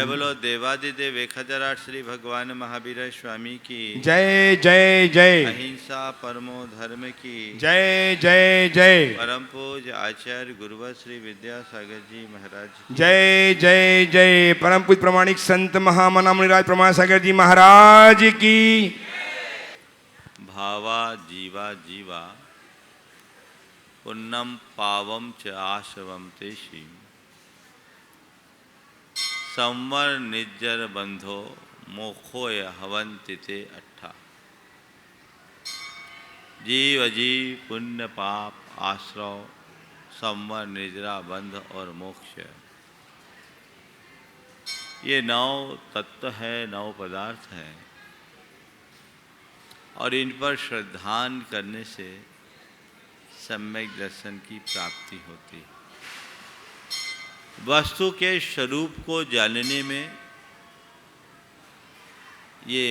जय बोलो देवादिदेव 1008 श्री भगवान महावीर स्वामी की जय जय जय। अहिंसा परमो धर्म की जय जय जय। परम पूज्य आचार्य गुरुवर श्री विद्यासागर जी महाराज की जय जय जय। परम पूज्य प्रमाणिक संत महामना मुनिराज प्रमाण सागर जी महाराज की। भावा जीवा जीवा पुन्नम पावम च आशवम तेषि संवर निज्जर बंधो मोखोय हवंति ते अट्ठा। जीव अजीव पुण्य पाप आश्रव संवर निजरा बंध और मोक्ष, ये 9 तत्व है, 9 पदार्थ है और इन पर श्रद्धान करने से सम्यक दर्शन की प्राप्ति होती है। वस्तु के स्वरूप को जानने में ये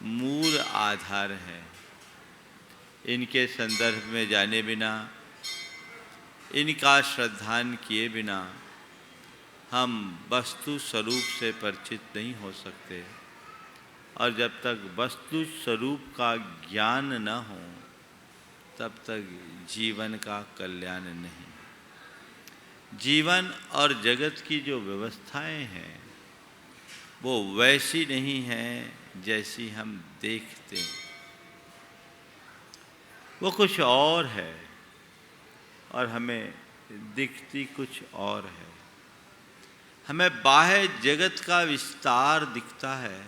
मूल आधार है। इनके संदर्भ में जाने बिना, इनका श्रद्धान किए बिना हम वस्तु स्वरूप से परिचित नहीं हो सकते और जब तक वस्तु स्वरूप का ज्ञान न हो तब तक जीवन का कल्याण नहीं। जीवन और जगत की जो व्यवस्थाएं हैं वो वैसी नहीं हैं जैसी हम देखते हैं, वो कुछ और है और हमें दिखती कुछ और है। हमें बाह्य जगत का विस्तार दिखता है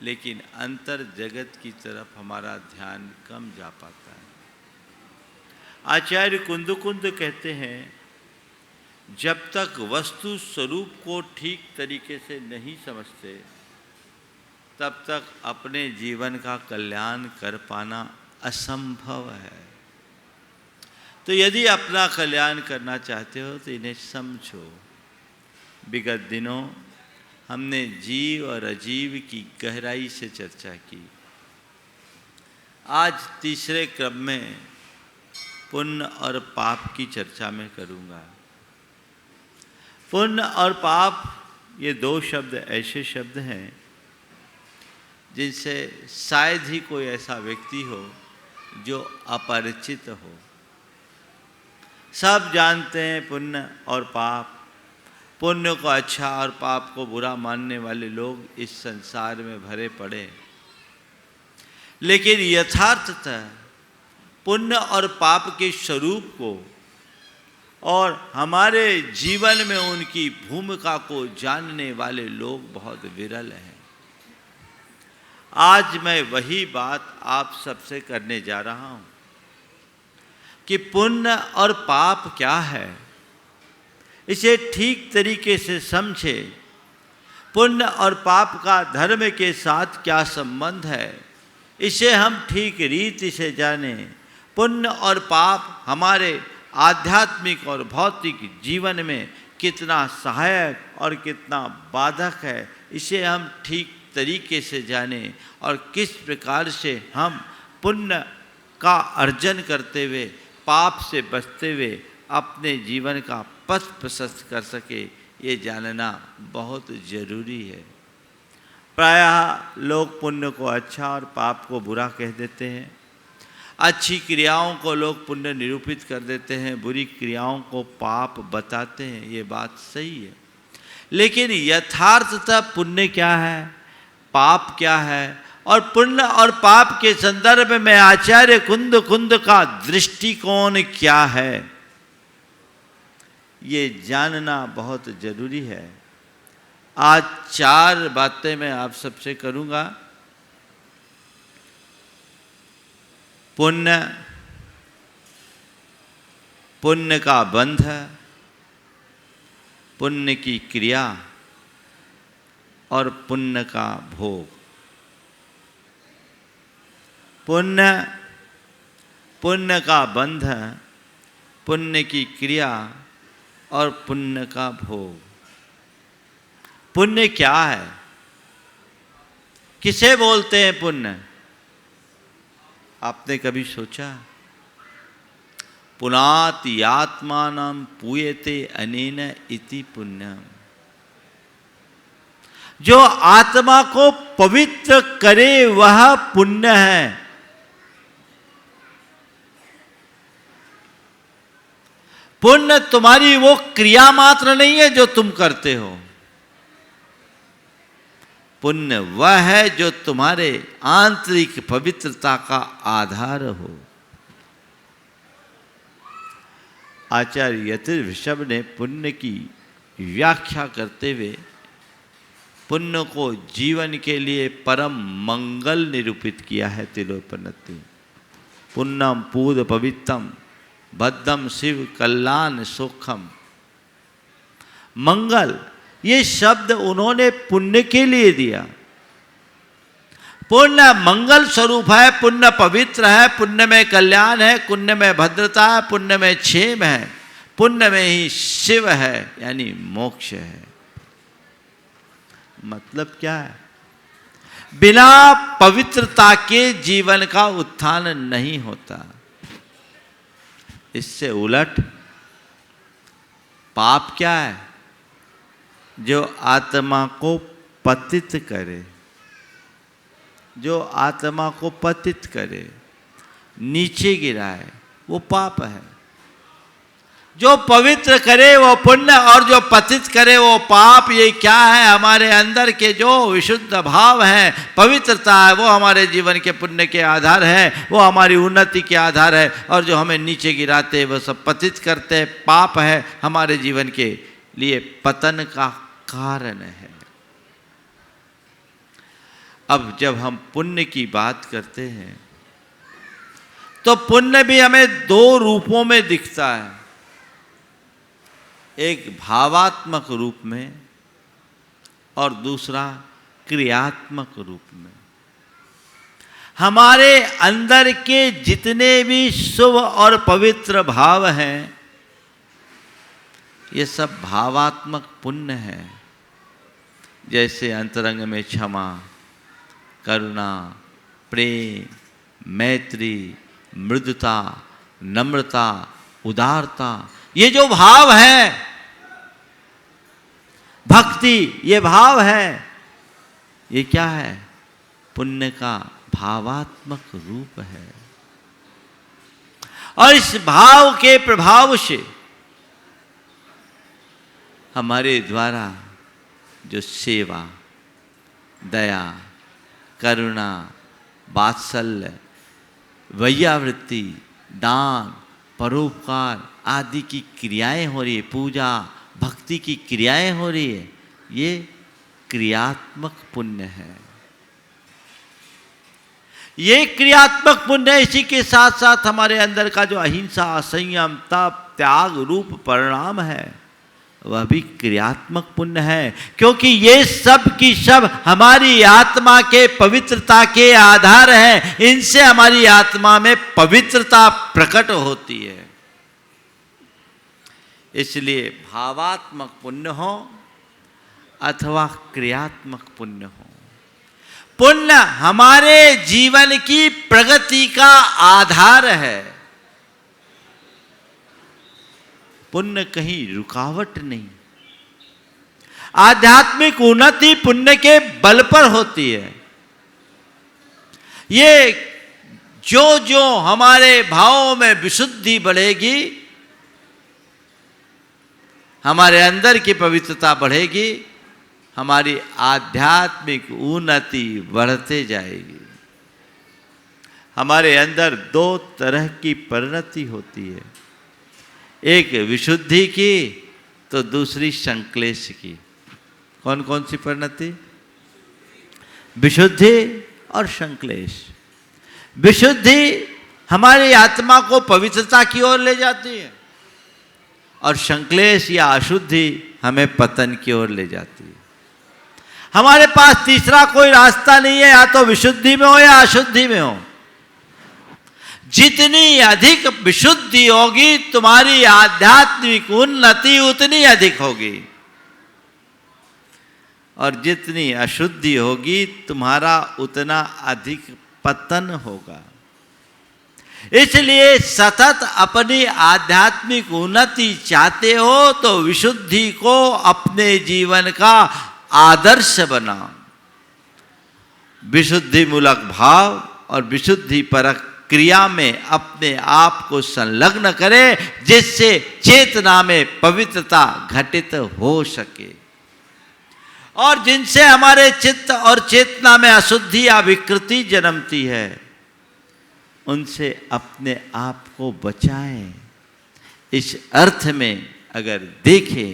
लेकिन अंतर जगत की तरफ हमारा ध्यान कम जा पाता है। आचार्य कुंद कहते हैं, जब तक वस्तु स्वरूप को ठीक तरीके से नहीं समझते तब तक अपने जीवन का कल्याण कर पाना असंभव है। तो यदि अपना कल्याण करना चाहते हो तो इन्हें समझो। विगत दिनों हमने जीव और अजीव की गहराई से चर्चा की। आज तीसरे क्रम में पुण्य और पाप की चर्चा मैं करूँगा। पुण्य और पाप ये 2 शब्द ऐसे शब्द हैं जिनसे शायद ही कोई ऐसा व्यक्ति हो जो अपरिचित हो। सब जानते हैं पुण्य और पाप। पुण्य को अच्छा और पाप को बुरा मानने वाले लोग इस संसार में भरे पड़े, लेकिन यथार्थतः पुण्य और पाप के स्वरूप को और हमारे जीवन में उनकी भूमिका को जानने वाले लोग बहुत विरल हैं। आज मैं वही बात आप सबसे करने जा रहा हूं कि पुण्य और पाप क्या है, इसे ठीक तरीके से समझे। पुण्य और पाप का धर्म के साथ क्या संबंध है, इसे हम ठीक रीति से जानें। पुण्य और पाप हमारे आध्यात्मिक और भौतिक जीवन में कितना सहायक और कितना बाधक है, इसे हम ठीक तरीके से जानें और किस प्रकार से हम पुण्य का अर्जन करते हुए पाप से बचते हुए अपने जीवन का पथ प्रशस्त कर सके, ये जानना बहुत ज़रूरी है। प्रायः लोग पुण्य को अच्छा और पाप को बुरा कह देते हैं। अच्छी क्रियाओं को लोग पुण्य निरूपित कर देते हैं, बुरी क्रियाओं को पाप बताते हैं। ये बात सही है, लेकिन यथार्थतः पुण्य क्या है, पाप क्या है और पुण्य और पाप के संदर्भ में आचार्य कुंद का दृष्टिकोण क्या है, ये जानना बहुत जरूरी है। आज 4 बातें मैं आप सबसे करूंगा। पुण्य, पुण्य का बंध, पुण्य की क्रिया और पुण्य का भोग। पुण्य, पुण्य का बंध, पुण्य की क्रिया और पुण्य का भोग। पुण्य क्या है, किसे बोलते हैं पुण्य? आपने कभी सोचा? पुनाति आत्मानं पूयते अनेन इति पुण्यम। जो आत्मा को पवित्र करे वह पुण्य है। पुण्य तुम्हारी वो क्रिया मात्र नहीं है जो तुम करते हो, पुण्य वह है जो तुम्हारे आंतरिक पवित्रता का आधार हो। आचार्य यतिर्षभ ने पुण्य की व्याख्या करते हुए पुण्य को जीवन के लिए परम मंगल निरूपित किया है। तिलोपनति पुण्यम पूद पवित्रम बद्धम शिव कल्याण सुखम। मंगल ये शब्द उन्होंने पुण्य के लिए दिया। पुण्य मंगल स्वरूप है, पुण्य पवित्र है, पुण्य में कल्याण है, पुण्य में भद्रता है, पुण्य में क्षेम है, पुण्य में ही शिव है यानी मोक्ष है। मतलब क्या है? बिना पवित्रता के जीवन का उत्थान नहीं होता। इससे उलट पाप क्या है? जो आत्मा को पतित करे, जो आत्मा को पतित करे, नीचे गिराए, वो पाप है। जो पवित्र करे वो पुण्य और जो पतित करे वो पाप। ये क्या है? हमारे अंदर के जो विशुद्ध भाव है, पवित्रता है, वो हमारे जीवन के पुण्य के आधार है, वो हमारी उन्नति के आधार है। और जो हमें नीचे गिराते वो सब पतित करते पाप है, हमारे जीवन के लिए पतन का कारण है। अब जब हम पुण्य की बात करते हैं तो पुण्य भी हमें दो रूपों में दिखता है। एक भावात्मक रूप में और दूसरा क्रियात्मक रूप में। हमारे अंदर के जितने भी शुभ और पवित्र भाव हैं, ये सब भावात्मक पुण्य है। जैसे अंतरंग में क्षमा, करुणा, प्रेम, मैत्री, मृदुता, नम्रता, उदारता, ये जो भाव है, भक्ति ये भाव है, ये क्या है? पुण्य का भावात्मक रूप है। और इस भाव के प्रभाव से हमारे द्वारा जो सेवा, दया, करुणा, वात्सल्य, वैयावृत्ति, दान, परोपकार आदि की क्रियाएं हो रही है, पूजा भक्ति की क्रियाएं हो रही है, ये क्रियात्मक पुण्य है। ये क्रियात्मक पुण्य है। इसी के साथ साथ हमारे अंदर का जो अहिंसा, संयम, तप, त्याग रूप परिणाम है, वह भी क्रियात्मक पुण्य है। क्योंकि ये सब की सब हमारी आत्मा के पवित्रता के आधार हैं। इनसे हमारी आत्मा में पवित्रता प्रकट होती है। इसलिए भावात्मक पुण्य हो अथवा क्रियात्मक पुण्य हो, पुण्य हमारे जीवन की प्रगति का आधार है। पुण्य कहीं रुकावट नहीं। आध्यात्मिक उन्नति पुण्य के बल पर होती है। ये जो जो हमारे भावों में विशुद्धि बढ़ेगी, हमारे अंदर की पवित्रता बढ़ेगी, हमारी आध्यात्मिक उन्नति बढ़ते जाएगी। हमारे अंदर दो तरह की परिणति होती है, एक विशुद्धि की तो दूसरी संक्लेश की। कौन कौन सी परिणति? विशुद्धि और संक्लेश। विशुद्धि हमारी आत्मा को पवित्रता की ओर ले जाती है और संक्लेश या अशुद्धि हमें पतन की ओर ले जाती है। हमारे पास तीसरा कोई रास्ता नहीं है, या तो विशुद्धि में हो या अशुद्धि में हो। जितनी अधिक विशुद्धि होगी तुम्हारी आध्यात्मिक उन्नति उतनी अधिक होगी, और जितनी अशुद्धि होगी तुम्हारा उतना अधिक पतन होगा। इसलिए सतत अपनी आध्यात्मिक उन्नति चाहते हो तो विशुद्धि को अपने जीवन का आदर्श बनाओ। विशुद्धि मूलक भाव और विशुद्धि परक क्रिया में अपने आप को संलग्न करें, जिससे चेतना में पवित्रता घटित हो सके और जिनसे हमारे चित्त और चेतना में अशुद्धि या विकृति जन्मती है, उनसे अपने आप को बचाएं। इस अर्थ में अगर देखें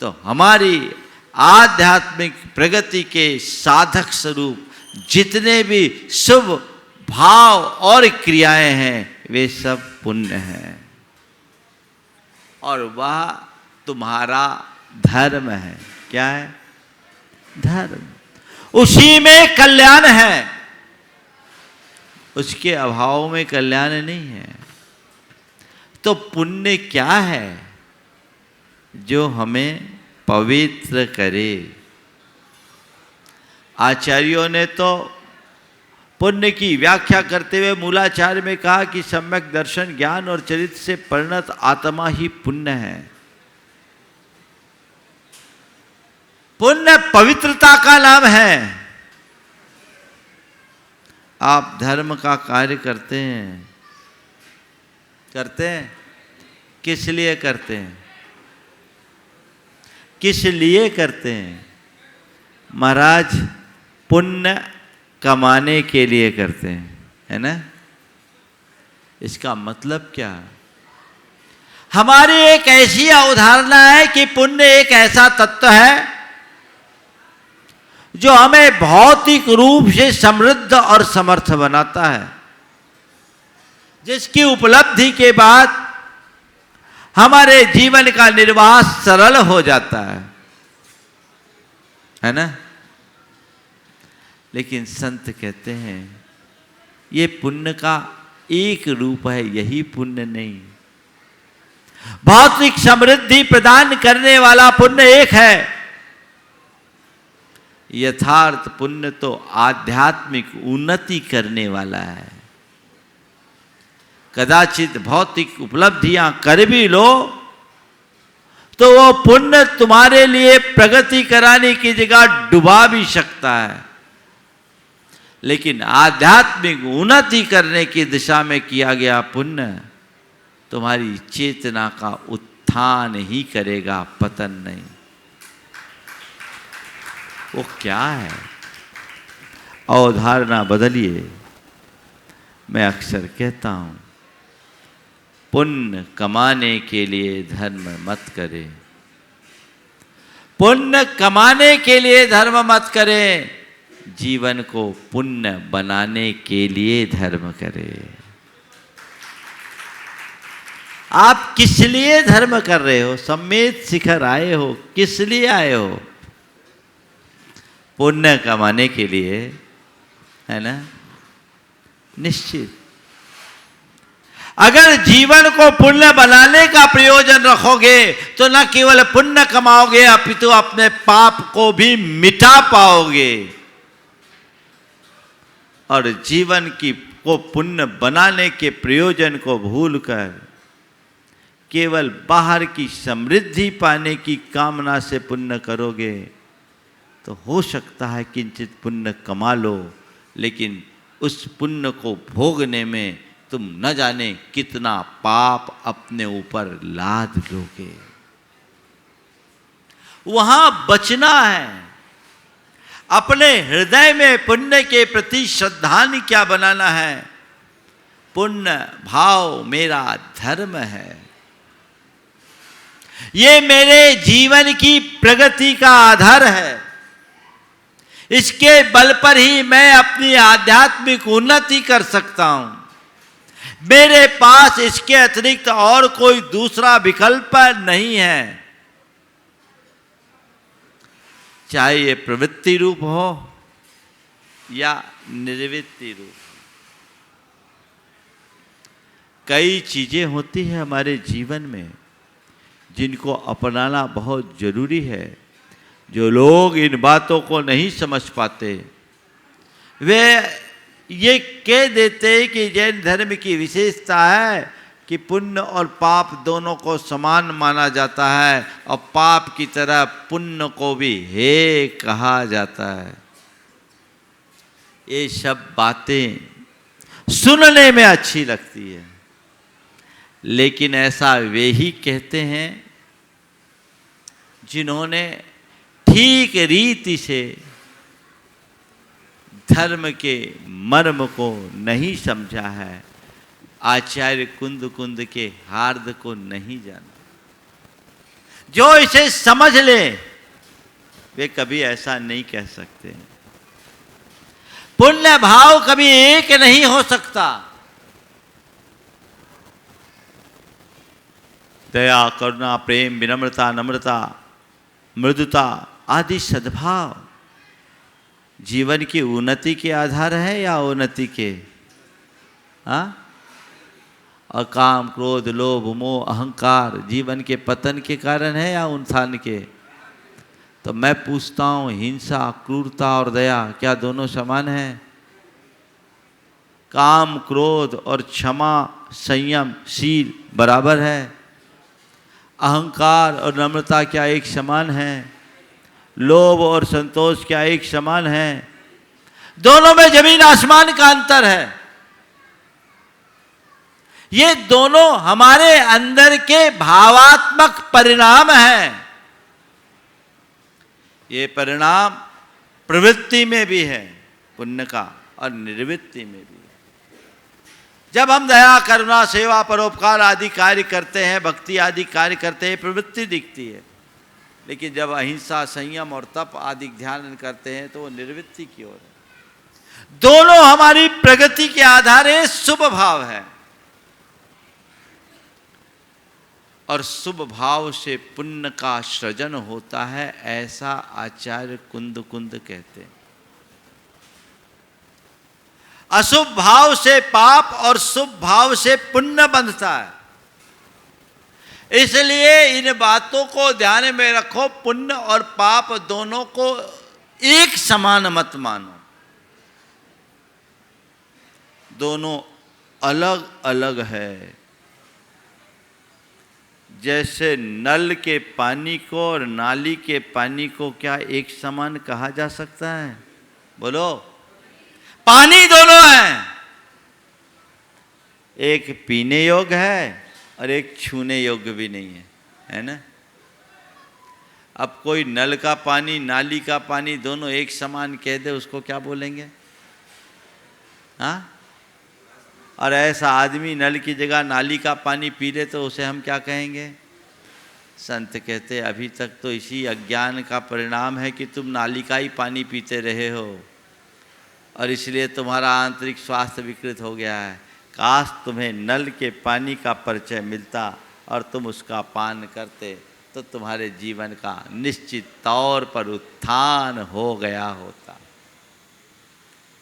तो हमारी आध्यात्मिक प्रगति के साधक स्वरूप जितने भी शुभ भाव और क्रियाएं हैं, वे सब पुण्य हैं और वह तुम्हारा धर्म है। क्या है? धर्म। उसी में कल्याण है, उसके अभाव में कल्याण नहीं है। तो पुण्य क्या है? जो हमें पवित्र करे। आचार्यों ने तो पुण्य की व्याख्या करते हुए मूलाचार्य में कहा कि सम्यक दर्शन, ज्ञान और चरित्र से परिणत आत्मा ही पुण्य है। पुण्य पवित्रता का नाम है। आप धर्म का कार्य करते हैं, किस लिए करते हैं? किस लिए करते हैं? महाराज, पुण्य कमाने के लिए करते हैं, है ना? इसका मतलब क्या? हमारी एक ऐसी अवधारणा है कि पुण्य एक ऐसा तत्व है जो हमें भौतिक रूप से समृद्ध और समर्थ बनाता है, जिसकी उपलब्धि के बाद हमारे जीवन का निर्वाह सरल हो जाता है ना? लेकिन संत कहते हैं ये पुण्य का एक रूप है, यही पुण्य नहीं। भौतिक समृद्धि प्रदान करने वाला पुण्य एक है, यथार्थ पुण्य तो आध्यात्मिक उन्नति करने वाला है। कदाचित भौतिक उपलब्धियां कर भी लो तो वो पुण्य तुम्हारे लिए प्रगति कराने की जगह डुबा भी सकता है, लेकिन आध्यात्मिक उन्नति करने की दिशा में किया गया पुण्य तुम्हारी चेतना का उत्थान ही करेगा, पतन नहीं। वो क्या है? अवधारणा बदलिए। मैं अक्सर कहता हूं, पुण्य कमाने के लिए धर्म मत करें। पुण्य कमाने के लिए धर्म मत करें, जीवन को पुण्य बनाने के लिए धर्म करें। आप किस लिए धर्म कर रहे हो? सम्मेद शिखर आए हो, किस लिए आए हो? पुण्य कमाने के लिए, है ना? निश्चित। अगर जीवन को पुण्य बनाने का प्रयोजन रखोगे तो न केवल पुण्य कमाओगे, अपितु अपने पाप को भी मिटा पाओगे और जीवन को पुण्य बनाने के प्रयोजन को भूलकर केवल बाहर की समृद्धि पाने की कामना से पुण्य करोगे तो हो सकता है किंचित पुण्य कमा लो, लेकिन उस पुण्य को भोगने में तुम न जाने कितना पाप अपने ऊपर लाद लोगे। वहां बचना है। अपने हृदय में पुण्य के प्रति श्रद्धांजलि क्या बनाना है? पुण्य भाव मेरा धर्म है, ये मेरे जीवन की प्रगति का आधार है, इसके बल पर ही मैं अपनी आध्यात्मिक उन्नति कर सकता हूं। मेरे पास इसके अतिरिक्त और कोई दूसरा विकल्प नहीं है, चाहे ये प्रवृत्ति रूप हो या निर्वृत्ति रूप। कई चीजें होती हैं हमारे जीवन में जिनको अपनाना बहुत जरूरी है। जो लोग इन बातों को नहीं समझ पाते वे ये कह देते कि जैन धर्म की विशेषता है कि पुण्य और पाप दोनों को समान माना जाता है और पाप की तरह पुण्य को भी हे कहा जाता है। ये सब बातें सुनने में अच्छी लगती है, लेकिन ऐसा वे ही कहते हैं जिन्होंने ठीक रीति से धर्म के मर्म को नहीं समझा है, आचार्य कुंद कुंद के हार्द को नहीं जाना। जो इसे समझ ले वे कभी ऐसा नहीं कह सकते। पुण्य भाव कभी एक नहीं हो सकता। दया, करुणा, प्रेम, विनम्रता, नम्रता, मृदुता आदि सद्भाव जीवन की उन्नति के आधार है या अवनति के? हाँ? और काम, क्रोध, लोभ, मोह, अहंकार जीवन के पतन के कारण है या उत्थान के? तो मैं पूछता हूँ, हिंसा, क्रूरता और दया क्या दोनों समान हैं? काम, क्रोध और क्षमा, संयम, शील बराबर है? अहंकार और नम्रता क्या एक समान है? लोभ और संतोष क्या एक समान है? दोनों में जमीन आसमान का अंतर है। ये दोनों हमारे अंदर के भावात्मक परिणाम हैं। ये परिणाम प्रवृत्ति में भी है पुण्य का और निर्वृत्ति में भी है। जब हम दया, करुणा, सेवा, परोपकार आदि कार्य करते हैं, भक्ति आदि कार्य करते हैं, प्रवृत्ति दिखती है। लेकिन जब अहिंसा, संयम और तप आदि ध्यान करते हैं तो वो निर्वृत्ति की ओर है। दोनों हमारी प्रगति के आधार शुभ भाव है और शुभ भाव से पुण्य का सृजन होता है, ऐसा आचार्य कुंद कुंद कहते हैं। अशुभ भाव से पाप और शुभ भाव से पुण्य बंधता है। इसलिए इन बातों को ध्यान में रखो। पुण्य और पाप दोनों को एक समान मत मानो। दोनों अलग अलग है। जैसे नल के पानी को और नाली के पानी को क्या एक समान कहा जा सकता है? बोलो। पानी दोनों हैं, एक पीने योग्य है और एक छूने योग्य भी नहीं है, है ना? अब कोई नल का पानी, नाली का पानी दोनों एक समान कह दे, उसको क्या बोलेंगे? हाँ? और ऐसा आदमी नल की जगह नाली का पानी पी ले तो उसे हम क्या कहेंगे? संत कहते अभी तक तो इसी अज्ञान का परिणाम है कि तुम नाली का ही पानी पीते रहे हो और इसलिए तुम्हारा आंतरिक स्वास्थ्य विकृत हो गया है। काश तुम्हें नल के पानी का परिचय मिलता और तुम उसका पान करते तो तुम्हारे जीवन का निश्चित तौर पर उत्थान हो गया होता।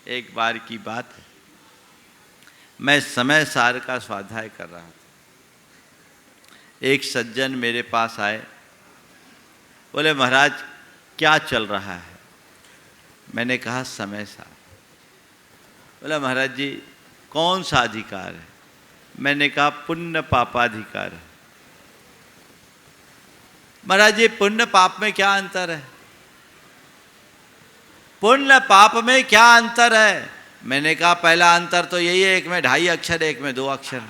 एक बार की बात है, मैं समय सार का स्वाध्याय कर रहा था। एक सज्जन मेरे पास आए, बोले महाराज क्या चल रहा है? मैंने कहा समय सार। बोला महाराज जी कौन सा अधिकार है? मैंने कहा पुण्य पापाधिकार है। महाराज जी पुण्य पाप में क्या अंतर है? पुण्य पाप में क्या अंतर है? मैंने कहा पहला अंतर तो यही है, एक में 2.5 अक्षर, एक में 2 अक्षर।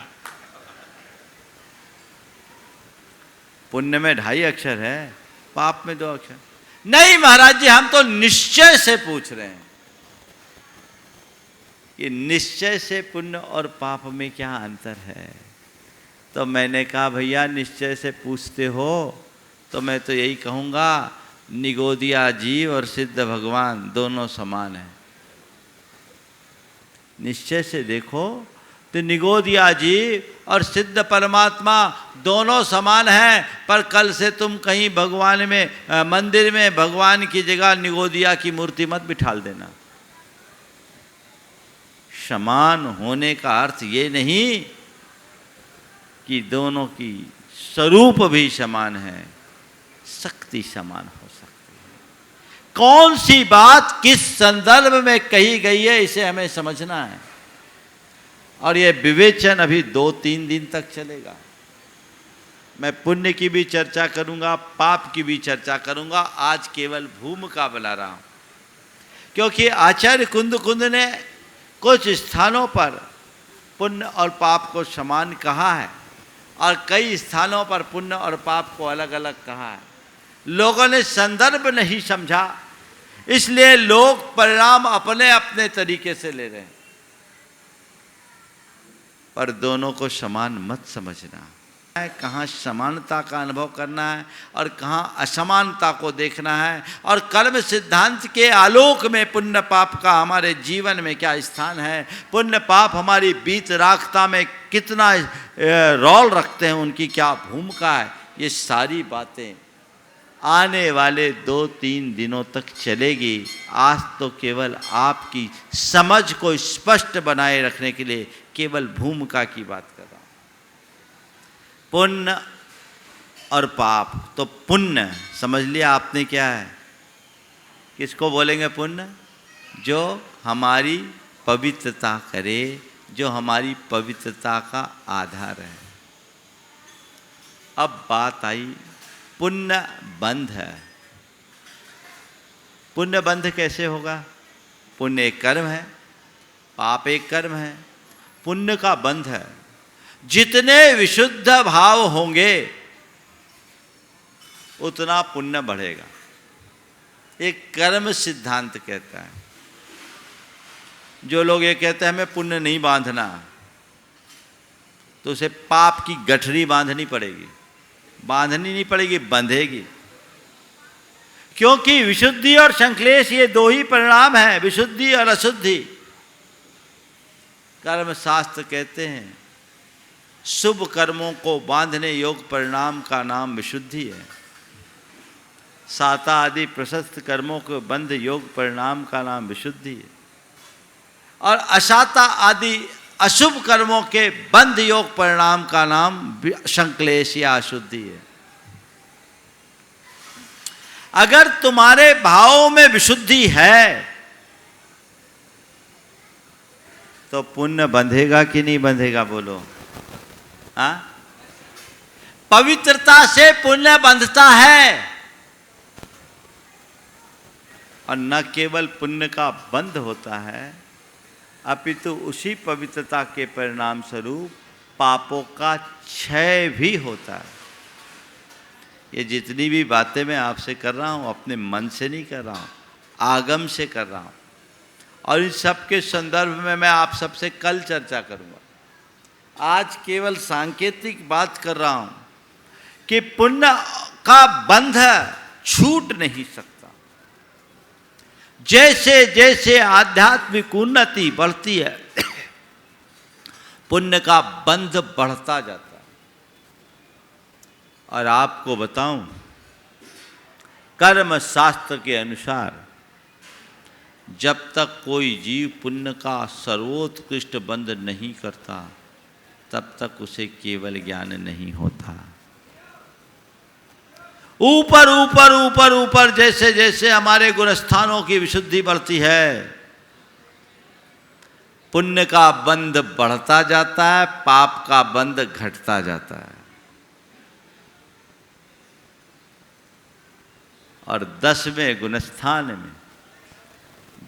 पुण्य में 2.5 अक्षर है, पाप में 2 अक्षर। नहीं महाराज जी हम तो निश्चय से पूछ रहे हैं कि निश्चय से पुण्य और पाप में क्या अंतर है। तो मैंने कहा भैया निश्चय से पूछते हो तो मैं तो यही कहूँगा निगोदिया जीव और सिद्ध भगवान दोनों समान हैं। निश्चय से देखो तो निगोदिया जीव और सिद्ध परमात्मा दोनों समान हैं, पर कल से तुम कहीं भगवान में मंदिर में भगवान की जगह निगोदिया की मूर्ति मत बिठाल देना। समान होने का अर्थ ये नहीं कि दोनों की स्वरूप भी समान है, शक्ति समान हो सकती है। कौन सी बात किस संदर्भ में कही गई है इसे हमें समझना है। और ये विवेचन अभी 2-3 दिन तक चलेगा। मैं पुण्य की भी चर्चा करूंगा, पाप की भी चर्चा करूंगा। आज केवल भूमिका बना रहा हूं, क्योंकि आचार्य कुंद ने कुछ स्थानों पर पुण्य और पाप को समान कहा है और कई स्थानों पर पुण्य और पाप को अलग अलग कहा है। लोगों ने संदर्भ नहीं समझा, इसलिए लोग परिणाम अपने अपने तरीके से ले रहे हैं। पर दोनों को समान मत समझना है। कहाँ समानता का अनुभव करना है और कहाँ असमानता को देखना है, और कर्म सिद्धांत के आलोक में पुण्य पाप का हमारे जीवन में क्या स्थान है, पुण्य पाप हमारी बीत राखता में कितना रोल रखते हैं, उनकी क्या भूमिका है, ये सारी बातें आने वाले 2-3 दिनों तक चलेगी। आज तो केवल आपकी समझ को स्पष्ट बनाए रखने के लिए केवल भूमिका की बात कर रहा हूं। पुण्य और पाप, तो पुण्य समझ लिया आपने क्या है, किसको बोलेंगे पुण्य? जो हमारी पवित्रता करे, जो हमारी पवित्रता का आधार है। अब बात आई पुण्य बंध है। पुण्य बंध कैसे होगा? पुण्य एक कर्म है, पाप एक कर्म है, पुण्य का बंध है। जितने विशुद्ध भाव होंगे उतना पुण्य बढ़ेगा। एक कर्म सिद्धांत कहता है। जो लोग ये कहते हैं हमें पुण्य नहीं बांधना, तो उसे पाप की गठरी बांधनी पड़ेगी। बांधनी नहीं पड़ेगी, बंधेगी। क्योंकि विशुद्धि और संश्लेष ये 2 ही परिणाम हैं, विशुद्धि और अशुद्धि। कर्म शास्त्र कहते हैं शुभ कर्मों को बांधने योग परिणाम का नाम विशुद्धि है। साता आदि प्रशस्त कर्मों को बंध योग परिणाम का नाम विशुद्धि है, और असाता आदि अशुभ कर्मों के बंध योग परिणाम का नाम संक्लेश या अशुद्धि है। अगर तुम्हारे भावों में विशुद्धि है तो पुण्य बंधेगा कि नहीं बंधेगा? बोलो। हाँ, पवित्रता से पुण्य बंधता है, और न केवल पुण्य का बंध होता है, अपितु उसी पवित्रता के परिणाम स्वरूप पापों का क्षय भी होता है। ये जितनी भी बातें मैं आपसे कर रहा हूँ अपने मन से नहीं कर रहा हूँ, आगम से कर रहा हूँ, और इन सब के संदर्भ में मैं आप सबसे कल चर्चा करूँगा। आज केवल सांकेतिक बात कर रहा हूँ कि पुण्य का बंध छूट नहीं सकता। जैसे जैसे आध्यात्मिक उन्नति बढ़ती है पुण्य का बंध बढ़ता जाता है। और आपको बताऊं, कर्म शास्त्र के अनुसार जब तक कोई जीव पुण्य का सर्वोत्कृष्ट बंध नहीं करता तब तक उसे केवल ज्ञान नहीं होता। ऊपर ऊपर ऊपर ऊपर जैसे जैसे हमारे गुणस्थानों की विशुद्धि बढ़ती है, पुण्य का बंध बढ़ता जाता है, पाप का बंध घटता जाता है। और 10वें गुणस्थान में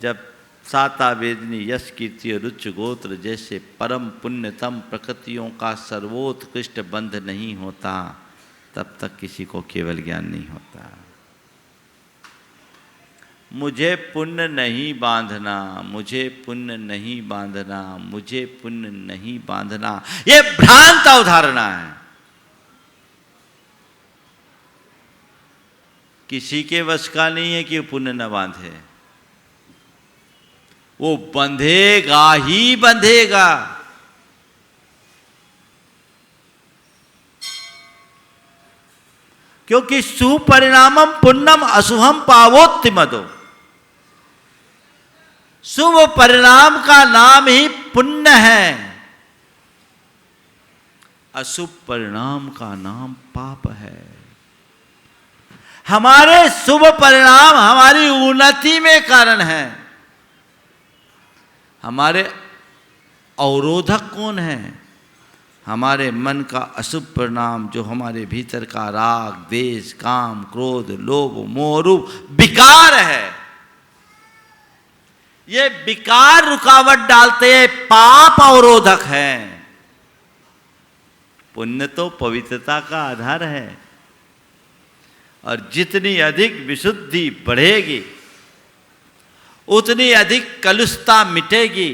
जब साता वेदनी यश कीर्ति और उच्च गोत्र जैसे परम पुण्यतम प्रकृतियों का सर्वोत्कृष्ट बंध नहीं होता तब तक किसी को केवल ज्ञान नहीं होता। मुझे पुण्य नहीं बांधना, मुझे पुण्य नहीं बांधना, मुझे पुण्य नहीं बांधना, ये भ्रांत अवधारणा है। किसी के वश का नहीं है कि पुण्य न बांधे, वो बंधेगा ही बंधेगा। क्योंकि सुपरिणामम पुण्यम अशुभम पावोत्ति मदो। शुभ परिणाम का नाम ही पुण्य है, अशुभ परिणाम का नाम पाप है। हमारे शुभ परिणाम हमारी उन्नति में कारण है, हमारे अवरोधक कौन है? हमारे मन का अशुभ परिणाम, जो हमारे भीतर का राग, द्वेष, काम, क्रोध, लोभ, मोह रूप विकार है। ये विकार रुकावट डालते हैं, पाप अवरोधक हैं। पुण्य तो पवित्रता का आधार है, और जितनी अधिक विशुद्धि बढ़ेगी उतनी अधिक कलुषता मिटेगी,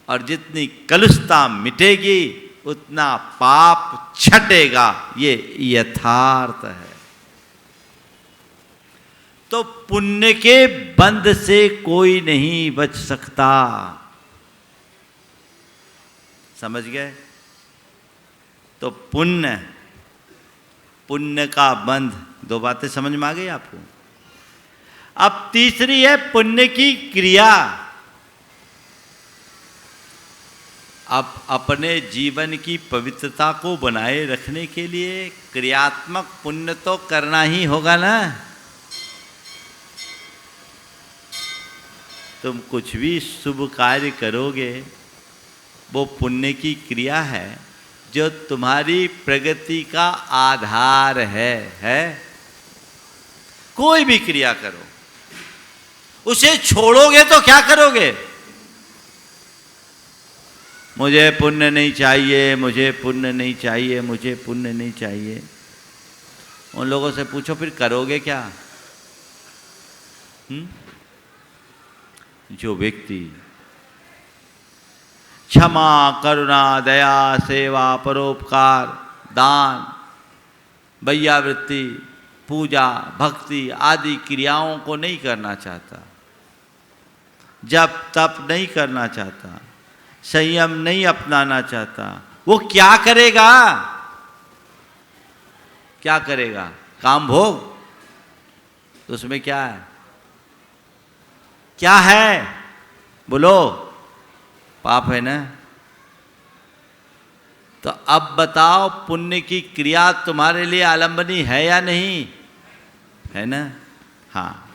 और जितनी कलुषता मिटेगी उतना पाप छटेगा। ये यथार्थ है। तो पुण्य के बंध से कोई नहीं बच सकता। समझ गए? तो पुण्य का बंध, दो बातें समझ में आ गई आपको। अब तीसरी है पुण्य की क्रिया। अब अपने जीवन की पवित्रता को बनाए रखने के लिए क्रियात्मक पुण्य तो करना ही होगा ना। तुम कुछ भी शुभ कार्य करोगे, वो पुण्य की क्रिया है जो तुम्हारी प्रगति का आधार है। कोई भी क्रिया करो, उसे छोड़ोगे तो क्या करोगे? मुझे पुण्य नहीं चाहिए, मुझे पुण्य नहीं चाहिए, मुझे पुण्य नहीं चाहिए। उन लोगों से पूछो फिर करोगे क्या? जो व्यक्ति क्षमा, करुणा, दया, सेवा, परोपकार, दान, वैयावृत्ति, पूजा, भक्ति आदि क्रियाओं को नहीं करना चाहता, जप तप नहीं करना चाहता, संयम नहीं अपनाना चाहता, वो क्या करेगा? क्या करेगा? काम भोग। तो उसमें क्या है? क्या है? बोलो। पाप है ना। तो अब बताओ, पुण्य की क्रिया तुम्हारे लिए आलंबनी है या नहीं? है ना? हाँ।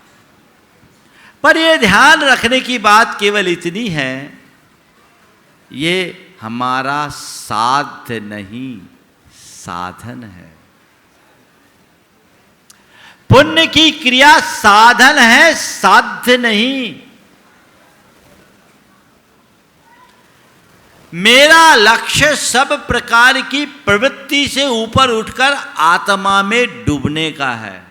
पर ये ध्यान रखने की बात केवल इतनी है, ये हमारा साध्य नहीं, साधन है। पुण्य की क्रिया साधन है, साध्य नहीं। मेरा लक्ष्य सब प्रकार की प्रवृत्ति से ऊपर उठकर आत्मा में डूबने का है।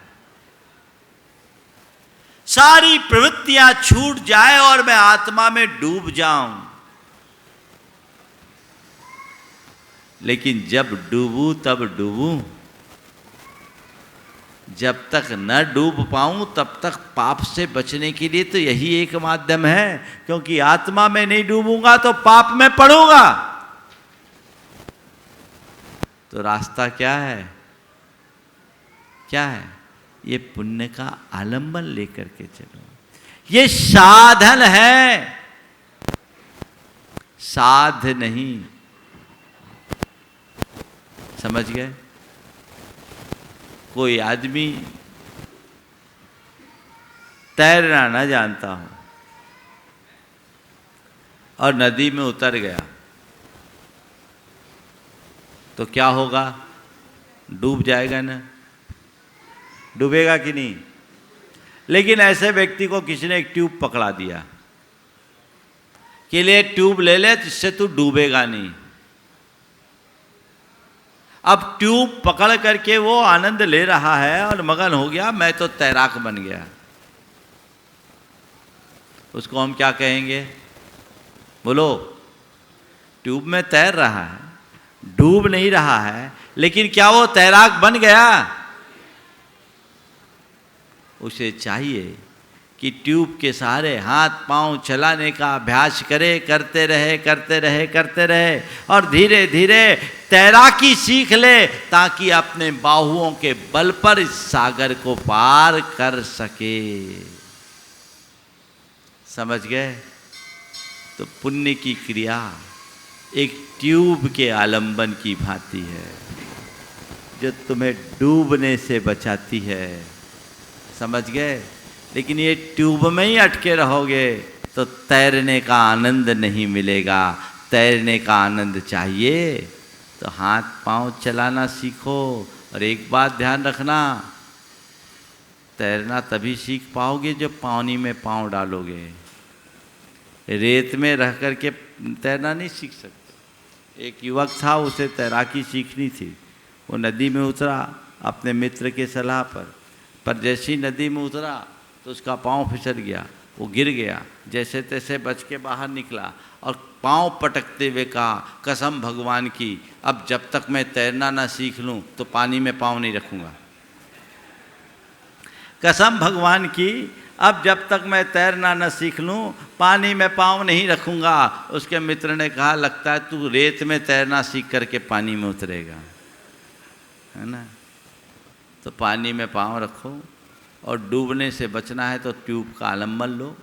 सारी प्रवृत्तियां छूट जाए और मैं आत्मा में डूब जाऊं। लेकिन जब डूबूं तब डूबूं, जब तक न डूब पाऊं तब तक पाप से बचने के लिए तो यही एक माध्यम है, क्योंकि आत्मा में नहीं डूबूंगा तो पाप में पड़ूंगा। तो रास्ता क्या है? क्या है? ये पुण्य का आलंबन लेकर के चलो। ये साधन है, साध्य नहीं। समझ गए? कोई आदमी तैरना न जानता हो और नदी में उतर गया तो क्या होगा? डूब जाएगा ना? डूबेगा कि नहीं? लेकिन ऐसे व्यक्ति को किसी ने एक ट्यूब पकड़ा दिया कि ले ट्यूब ले ले, इससे तू डूबेगा नहीं। अब ट्यूब पकड़ करके वो आनंद ले रहा है और मगन हो गया, मैं तो तैराक बन गया। उसको हम क्या कहेंगे? बोलो। ट्यूब में तैर रहा है, डूब नहीं रहा है, लेकिन क्या वो तैराक बन गया? उसे चाहिए कि ट्यूब के सहारे हाथ पांव चलाने का अभ्यास करे, करते रहे और धीरे धीरे तैराकी सीख ले, ताकि अपने बाहुओं के बल पर इस सागर को पार कर सके। समझ गए? तो पुण्य की क्रिया एक ट्यूब के आलंबन की भांति है, जो तुम्हें डूबने से बचाती है। समझ गए? लेकिन ये ट्यूब में ही अटके रहोगे तो तैरने का आनंद नहीं मिलेगा। तैरने का आनंद चाहिए तो हाथ पांव चलाना सीखो। और एक बात ध्यान रखना, तैरना तभी सीख पाओगे जब पानी में पांव डालोगे। रेत में रह कर के तैरना नहीं सीख सकते। एक युवक था, उसे तैराकी सीखनी थी। वो नदी में उतरा अपने मित्र के सलाह पर जैसी नदी में उतरा तो उसका पांव फिसल गया, वो गिर गया। जैसे तैसे बच के बाहर निकला और पांव पटकते हुए कहा, कसम भगवान की, अब जब तक मैं तैरना ना सीख लूं तो पानी में पांव नहीं रखूंगा। कसम भगवान की, अब जब तक मैं तैरना न सीख लूं पानी में पांव नहीं रखूंगा। उसके मित्र ने कहा, लगता है तू रेत में तैरना सीख करके पानी में उतरेगा, है ना। तो पानी में पांव रखो और डूबने से बचना है तो ट्यूब का आलम्बन लो।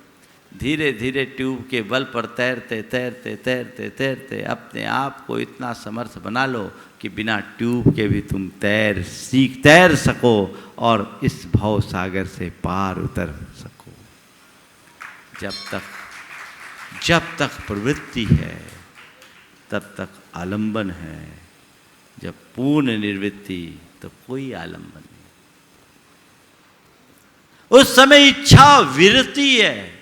धीरे धीरे ट्यूब के बल पर तैरते तैरते तैरते तैरते अपने आप को इतना समर्थ बना लो कि बिना ट्यूब के भी तुम तैर सको और इस भव सागर से पार उतर सको। जब तक प्रवृत्ति है तब तक आलंबन है, जब पूर्ण निर्वृत्ति तो कोई आलंबन नहीं। उस समय इच्छा विरति है।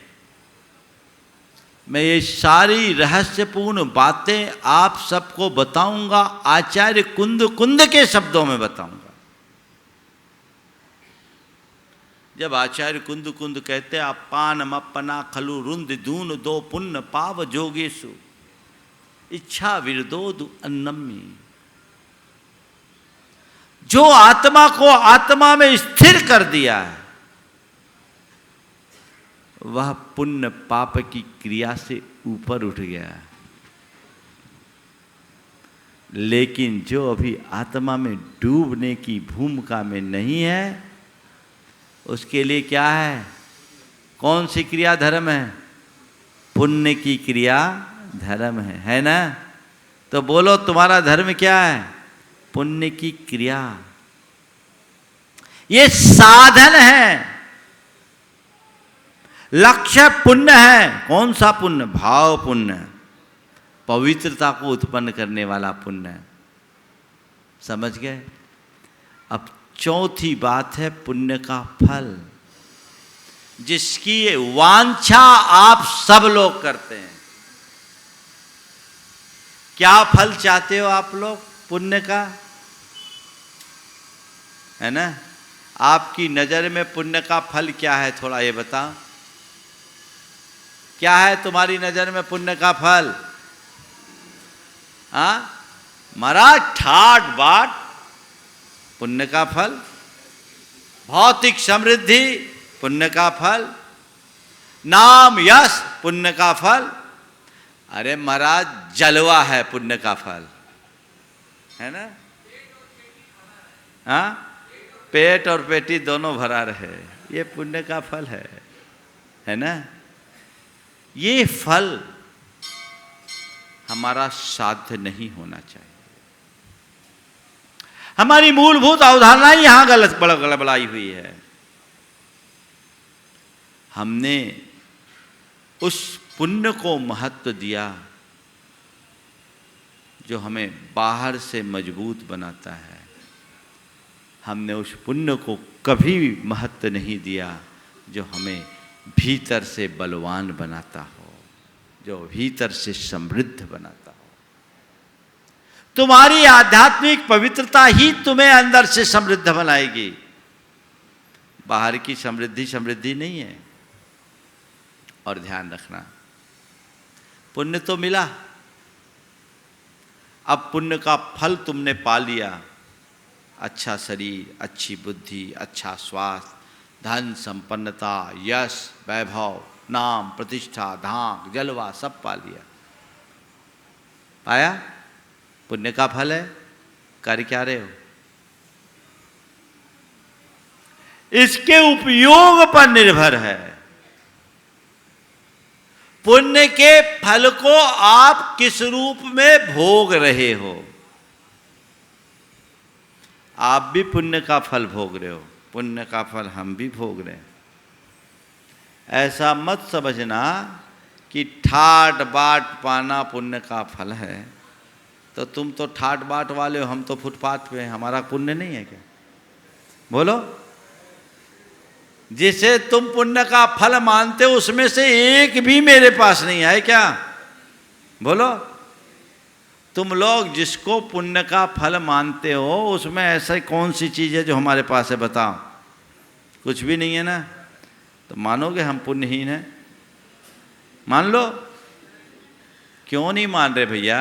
मैं ये सारी रहस्यपूर्ण बातें आप सबको बताऊंगा, आचार्य कुंद के शब्दों में बताऊंगा। जब आचार्य कुंद कहते हैं, अपानमपना खलु रुंद दून दो पुण्य पाव जोगेशु इच्छा विरदोदु अन्नम्मी। जो आत्मा को आत्मा में स्थिर कर दिया है वह पुण्य पाप की क्रिया से ऊपर उठ गया है। लेकिन जो अभी आत्मा में डूबने की भूमिका में नहीं है उसके लिए क्या है? कौन सी क्रिया धर्म है? पुण्य की क्रिया धर्म है ना। तो बोलो तुम्हारा धर्म क्या है? पुण्य की क्रिया। ये साधन है, लक्ष्य पुण्य है। कौन सा पुण्य? भाव पुण्य, पवित्रता को उत्पन्न करने वाला पुण्य। समझ गए? अब चौथी बात है पुण्य का फल, जिसकी वांछा आप सब लोग करते हैं। क्या फल चाहते हो आप लोग पुण्य का? है ना। आपकी नजर में पुण्य का फल क्या है? थोड़ा ये बताओ, क्या है तुम्हारी नजर में पुण्य का फल? महाराज ठाट बाट पुण्य का फल, भौतिक समृद्धि पुण्य का फल, नाम यश पुण्य का फल। अरे महाराज जलवा है पुण्य का फल, है ना। पेट और पेटी दोनों भरा रहे, ये पुण्य का फल है ना। ये फल हमारा साध्य नहीं होना चाहिए। हमारी मूलभूत अवधारणा ही यहां गड़बड़ाई हुई है। हमने उस पुण्य को महत्व दिया जो हमें बाहर से मजबूत बनाता है। हमने उस पुण्य को कभी महत्व नहीं दिया जो हमें भीतर से बलवान बनाता हो, जो भीतर से समृद्ध बनाता हो। तुम्हारी आध्यात्मिक पवित्रता ही तुम्हें अंदर से समृद्ध बनाएगी। बाहर की समृद्धि नहीं है। और ध्यान रखना, पुण्य तो मिला, अब पुण्य का फल तुमने पा लिया। अच्छा शरीर, अच्छी बुद्धि, अच्छा स्वास्थ्य, धन संपन्नता, यश, वैभव, नाम, प्रतिष्ठा, धाक, जलवा सब पा लिया। पाया? पुण्य का फल है। कर क्या रहे हो? इसके उपयोग पर निर्भर है। पुण्य के फल को आप किस रूप में भोग रहे हो? आप भी पुण्य का फल भोग रहे हो, पुण्य का फल हम भी भोग रहे हैं। ऐसा मत समझना कि ठाट बाट पाना पुण्य का फल है, तो तुम तो ठाट बाट वाले हो, हम तो फुटपाथ पे हैं, हमारा पुण्य नहीं है क्या? बोलो। जिसे तुम पुण्य का फल मानते हो उसमें से एक भी मेरे पास नहीं है क्या? बोलो। तुम लोग जिसको पुण्य का फल मानते हो उसमें ऐसा कौन सी चीज़ है जो हमारे पास है? बताओ। कुछ भी नहीं है ना, तो मानोगे हम पुण्यहीन हैं? मान लो। क्यों नहीं मान रहे भैया?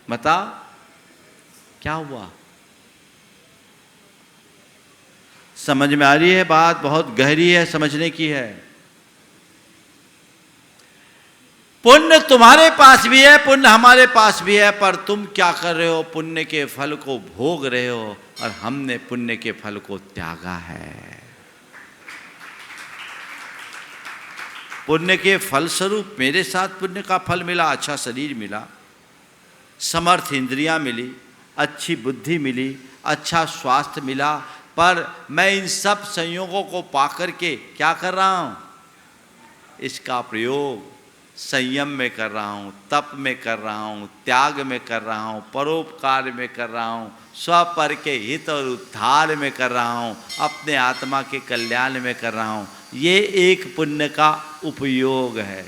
बताओ क्या हुआ? समझ में आ रही है बात? बहुत गहरी है, समझने की है। पुण्य तुम्हारे पास भी है, पुण्य हमारे पास भी है, पर तुम क्या कर रहे हो? पुण्य के फल को भोग रहे हो और हमने पुण्य के फल को त्यागा है। पुण्य के फल स्वरूप मेरे साथ पुण्य का फल मिला, अच्छा शरीर मिला, समर्थ इंद्रियां मिली, अच्छी बुद्धि मिली, अच्छा स्वास्थ्य मिला, पर मैं इन सब संयोगों को पाकर के क्या कर रहा हूं? इसका प्रयोग संयम में कर रहा हूं, तप में कर रहा हूं, त्याग में कर रहा हूं, परोपकार में कर रहा हूं, स्वपर के हित और उद्धार में कर रहा हूं, अपने आत्मा के कल्याण में कर रहा हूं। ये एक पुण्य का उपयोग है।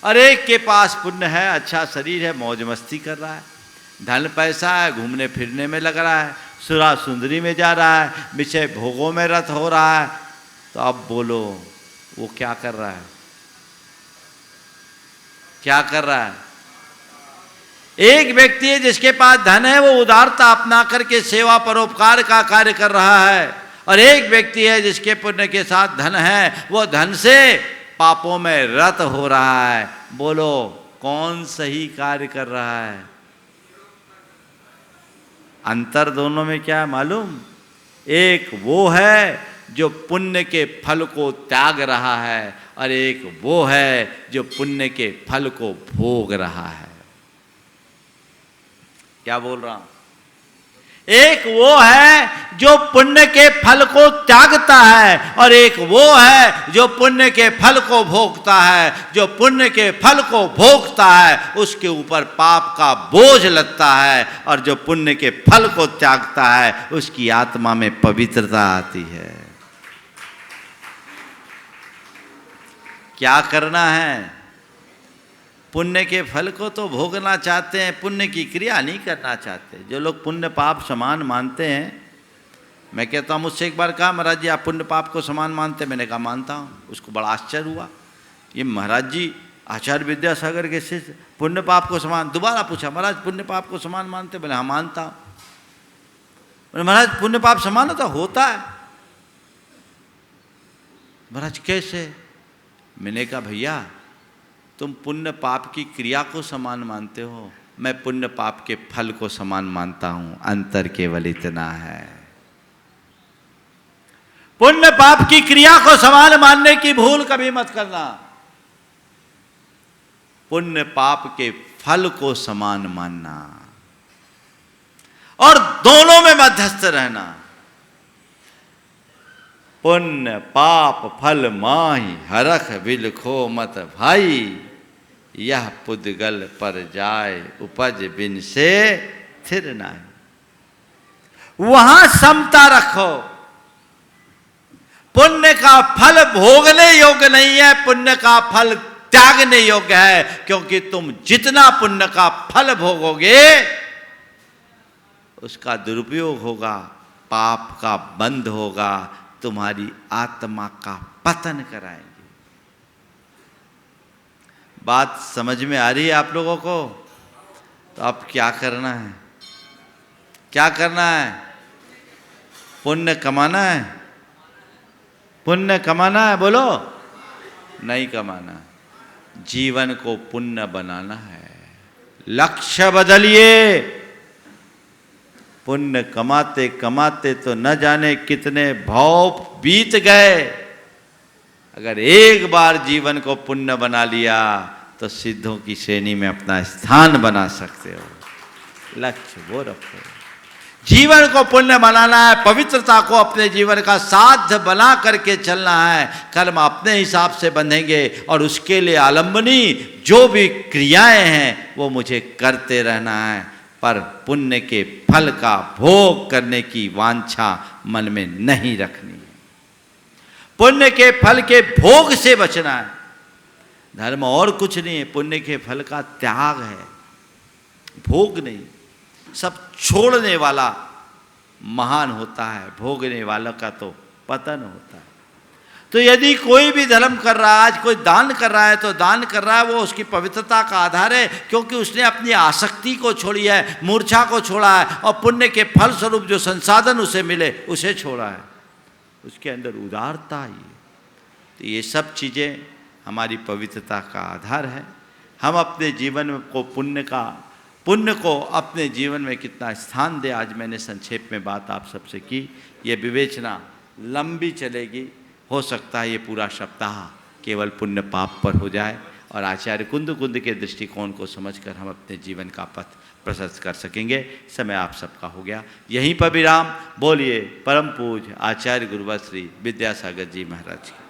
और एक के पास पुण्य है, अच्छा शरीर है, मौज मस्ती कर रहा है, धन पैसा है, घूमने फिरने में लग रहा है, सुरा सुंदरी में जा रहा है, विषय भोगों में रत हो रहा है, तो अब बोलो वो क्या कर रहा है? क्या कर रहा है? एक व्यक्ति है जिसके पास धन है, वो उदारता अपना करके सेवा परोपकार का कार्य कर रहा है, और एक व्यक्ति है जिसके पुण्य के साथ धन है, वो धन से पापों में रत हो रहा है। बोलो कौन सही कार्य कर रहा है? अंतर दोनों में क्या है मालूम? एक वो है जो पुण्य के फल को त्याग रहा है, और एक वो है जो पुण्य के फल को भोग रहा है। क्या बोल रहा हूं? एक वो है जो पुण्य के फल को त्यागता है, और एक वो है जो पुण्य के फल को भोगता है। जो पुण्य के फल को भोगता है उसके ऊपर पाप का बोझ लगता है, और जो पुण्य के फल को त्यागता है उसकी आत्मा में पवित्रता आती है। क्या करना है? पुण्य के फल को तो भोगना चाहते हैं, पुण्य की क्रिया नहीं करना चाहते। जो लोग पुण्य पाप समान मानते हैं, मैं कहता हूँ, मुझसे एक बार कहा, महाराज जी आप पुण्य पाप को समान मानते? मैंने कहा मानता हूँ। उसको बड़ा आश्चर्य हुआ, ये महाराज जी आचार्य विद्यासागर के शिष्य पुण्य पाप को समान। दोबारा पूछा, महाराज पुण्य पाप को समान मानते? बोले हाँ मानता हूँ। बोले महाराज पुण्य पाप समान होता है? महाराज कैसे? मैंने कहा भैया तुम पुण्य पाप की क्रिया को समान मानते हो, मैं पुण्य पाप के फल को समान मानता हूं। अंतर केवल इतना है। पुण्य पाप की क्रिया को समान मानने की भूल कभी मत करना। पुण्य पाप के फल को समान मानना, और दोनों में मध्यस्थ रहना। पुण्य पाप फल माही हरख बिलखो मत भाई, यह पुद्गल पर जाए उपज बिन से थिर नाई। वहां समता रखो। पुण्य का फल भोगने योग्य नहीं है, पुण्य का फल त्यागने योग्य है, क्योंकि तुम जितना पुण्य का फल भोगोगे उसका दुरुपयोग होगा, पाप का बंध होगा, तुम्हारी आत्मा का पतन कराएंगे। बात समझ में आ रही है आप लोगों को? तो अब क्या करना है? क्या करना है? पुण्य कमाना है? पुण्य कमाना है? बोलो। नहीं कमाना, जीवन को पुण्य बनाना है। लक्ष्य बदलिए। पुण्य कमाते कमाते तो न जाने कितने भव बीत गए। अगर एक बार जीवन को पुण्य बना लिया तो सिद्धों की श्रेणी में अपना स्थान बना सकते हो। लक्ष्य वो रखो। जीवन को पुण्य बनाना है, पवित्रता को अपने जीवन का साध्य बना करके चलना है। कर्म अपने हिसाब से बंधेंगे और उसके लिए आलंबनी जो भी क्रियाएं हैं वो मुझे करते रहना है, पर पुण्य के फल का भोग करने की वांछा मन में नहीं रखनी है। पुण्य के फल के भोग से बचना है। धर्म और कुछ नहीं है, पुण्य के फल का त्याग है, भोग नहीं। सब छोड़ने वाला महान होता है, भोगने वाला का तो पतन होता है। तो यदि कोई भी धर्म कर रहा है, आज कोई दान कर रहा है, तो दान कर रहा है वो उसकी पवित्रता का आधार है, क्योंकि उसने अपनी आसक्ति को छोड़ी है, मूर्छा को छोड़ा है, और पुण्य के फल स्वरूप जो संसाधन उसे मिले उसे छोड़ा है। उसके अंदर उदारता ही है। तो ये सब चीज़ें हमारी पवित्रता का आधार है। हम अपने जीवन को पुण्य को अपने जीवन में कितना स्थान दे, आज मैंने संक्षेप में बात आप सबसे की। ये विवेचना लंबी चलेगी, हो सकता है ये पूरा सप्ताह केवल पुण्य पाप पर हो जाए और आचार्य कुंद के दृष्टिकोण को समझकर हम अपने जीवन का पथ प्रशस्त कर सकेंगे। समय आप सबका हो गया, यहीं पर विराम। बोलिए परम पूज्य आचार्य गुरुवर श्री विद्यासागर जी महाराज की।